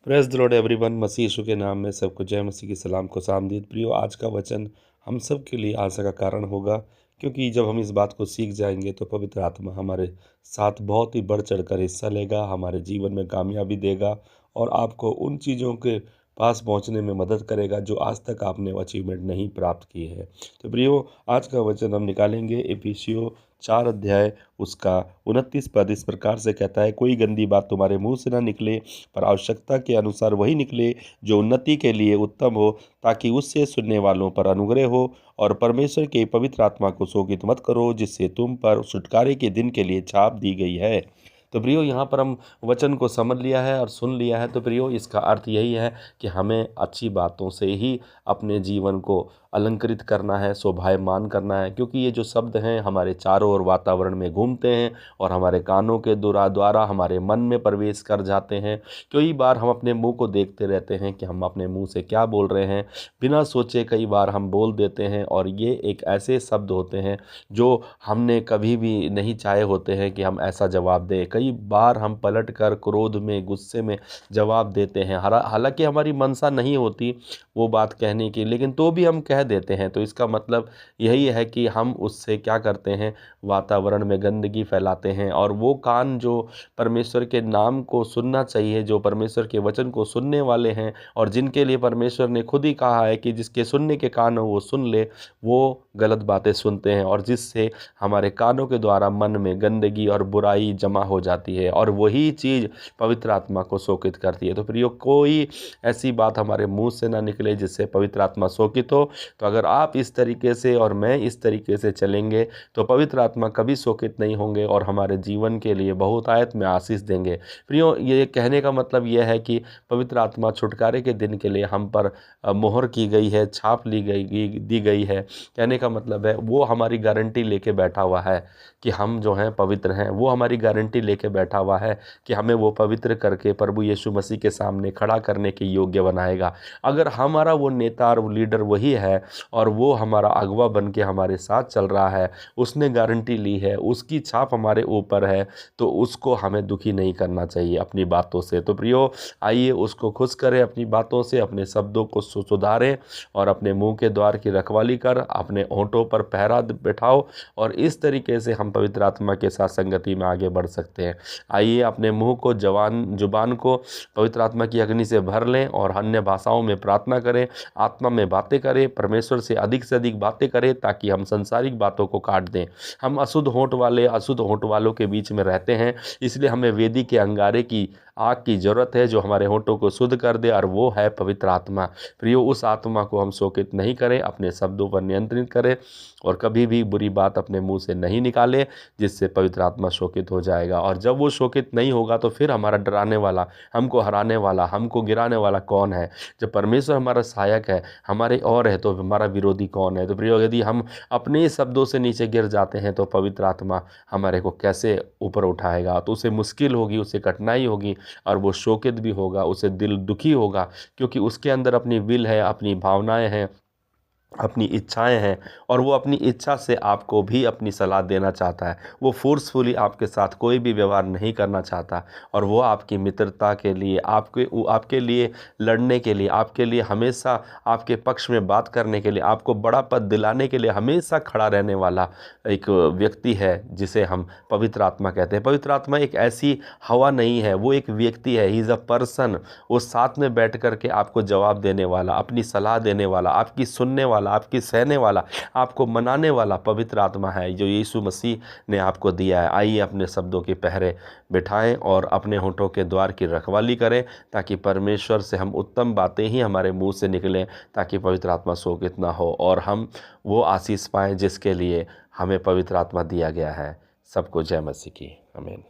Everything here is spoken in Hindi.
Praise the Lord everyone. मसीह यीशु के नाम में सबको जय मसीह की सलाम को आमदीद। प्रियो, आज का वचन हम सब के लिए आशा का कारण होगा, क्योंकि जब हम इस बात को सीख जाएंगे तो पवित्र आत्मा हमारे साथ बहुत ही बढ़ चढ़कर हिस्सा लेगा, हमारे जीवन में कामयाबी देगा और आपको उन चीज़ों के पास पहुंचने में मदद करेगा जो आज तक आपने अचीवमेंट नहीं प्राप्त की है। तो प्रियो, आज का वचन हम निकालेंगे इफिसियों 4 अध्याय उसका 29 पद इस प्रकार से कहता है, कोई गंदी बात तुम्हारे मुंह से ना निकले, पर आवश्यकता के अनुसार वही निकले जो उन्नति के लिए उत्तम हो, ताकि उससे सुनने वालों पर अनुग्रह हो। और परमेश्वर के पवित्र आत्मा को शोकित मत करो, जिससे तुम पर छुटकारे के दिन के लिए छाप दी गई है। तो प्रियो, यहाँ पर हम वचन को समझ लिया है और सुन लिया है। तो प्रियो, इसका अर्थ यही है कि हमें अच्छी बातों से ही अपने जीवन को अलंकृत करना है, शोभायमान करना है, क्योंकि ये जो शब्द हैं हमारे चारों ओर वातावरण में घूमते हैं और हमारे कानों के द्वारा हमारे मन में प्रवेश कर जाते हैं। कई बार हम अपने मुंह को देखते रहते हैं कि हम अपने मुंह से क्या बोल रहे हैं, बिना सोचे कई बार हम बोल देते हैं। और ये एक ऐसे शब्द होते हैं जो हमने कभी भी नहीं चाहे होते हैं कि हम ऐसा जवाब दें। कई बार हम पलट कर क्रोध में, गुस्से में जवाब देते हैं, हालांकि हमारी मंशा नहीं होती वो बात कहने की, लेकिन तो भी हम कह देते हैं। तो इसका मतलब यही है कि हम उससे क्या करते हैं, वातावरण में गंदगी फैलाते हैं। और वो कान जो परमेश्वर के नाम को सुनना चाहिए, जो परमेश्वर के वचन को सुनने वाले हैं और जिनके लिए परमेश्वर ने खुद ही कहा है कि जिसके सुनने के कान हो वो सुन ले, वो गलत बातें सुनते हैं और जिससे हमारे कानों के द्वारा मन में गंदगी और बुराई जमा हो जाती है और वही चीज़ पवित्र आत्मा को शोकित करती है। तो प्रियो, कोई ऐसी बात हमारे मुंह से ना निकले जिससे पवित्र आत्मा शोकित हो। तो अगर आप इस तरीके से और मैं इस तरीके से चलेंगे तो पवित्र आत्मा कभी शोकित नहीं होंगे और हमारे जीवन के लिए बहुतायत में आशीष देंगे। प्रियो, ये कहने का मतलब यह है कि पवित्र आत्मा छुटकारे के दिन के लिए हम पर मोहर की गई है, छाप दी गई है। कहने का मतलब है वो हमारी गारंटी लेके बैठा हुआ है कि हम जो हैं पवित्र हैं। वो हमारी गारंटी लेके बैठा हुआ है कि हमें वो पवित्र करके प्रभु यीशु मसीह के सामने खड़ा करने के योग्य बनाएगा। अगर हमारा वो नेता और वो लीडर वही है और वो हमारा अगवा बन के हमारे साथ चल रहा है, उसने गारंटी ली है, उसकी छाप हमारे ऊपर है, तो उसको हमें दुखी नहीं करना चाहिए अपनी बातों से। तो प्रियो, आइए उसको खुश करें अपनी बातों से, अपने शब्दों को सुधारें और अपने मुंह के द्वार की रखवाली कर अपने होंठों पर पहरा बैठाओ और इस तरीके से हम पवित्र आत्मा के साथ संगति में आगे बढ़ सकते हैं। आइए अपने मुंह को, जुबान को पवित्र आत्मा की अग्नि से भर लें और अन्य भाषाओं में प्रार्थना करें, आत्मा में बातें करें, परमेश्वर से अधिक बातें करें, ताकि हम संसारिक बातों को काट दें। हम अशुद्ध होंठ वालों के बीच में रहते हैं, इसलिए हमें वेदी के अंगारे की आग की जरूरत है जो हमारे होंठों को शुद्ध कर दे, और वो है पवित्र आत्मा। प्रियो, उस आत्मा को हम शोकित नहीं करें, अपने शब्दों पर नियंत्रित करें और कभी भी बुरी बात अपने मुंह से नहीं निकालें, जिससे पवित्र आत्मा शोकित हो जाएगा। और जब वो शोकित नहीं होगा तो फिर हमारा डराने वाला, हमको हराने वाला, हमको गिराने वाला कौन है? जब परमेश्वर हमारा सहायक है, हमारे और है, तो हमारा विरोधी कौन है? तो प्रियो, यदि हम अपने ही शब्दों से नीचे गिर जाते हैं तो पवित्र आत्मा हमारे को कैसे ऊपर उठाएगा? तो उसे मुश्किल होगी, उसे कठिनाई होगी और वो शोकित भी होगा, उसे दिल दुखी होगा, क्योंकि उसके अंदर अपनी विल है, अपनी भावनाएं हैं, अपनी इच्छाएं हैं और वो अपनी इच्छा से आपको भी अपनी सलाह देना चाहता है। वो फोर्सफुली आपके साथ कोई भी व्यवहार नहीं करना चाहता और वो आपकी मित्रता के लिए, आपके लिए लड़ने के लिए, आपके लिए हमेशा आपके पक्ष में बात करने के लिए, आपको बड़ा पद दिलाने के लिए हमेशा खड़ा रहने वाला एक व्यक्ति है जिसे हम पवित्र आत्मा कहते हैं। पवित्र आत्मा एक ऐसी हवा नहीं है, वो एक व्यक्ति है। He is a person. वो साथ में बैठ कर के आपको जवाब देने वाला, अपनी सलाह देने वाला, आपकी सुनने वाला, आपकी सहने वाला, आपको मनाने वाला पवित्र आत्मा है जो यीशु मसीह ने आपको दिया है। आइए अपने शब्दों के पहरे बिठाएं और अपने होंठों के द्वार की रखवाली करें, ताकि परमेश्वर से हम उत्तम बातें ही हमारे मुंह से निकलें, ताकि पवित्र आत्मा शोकित ना हो और हम वो आशीष पाएं जिसके लिए हमें पवित्र आत्मा दिया गया है। सबको जय मसीह की। आमीन।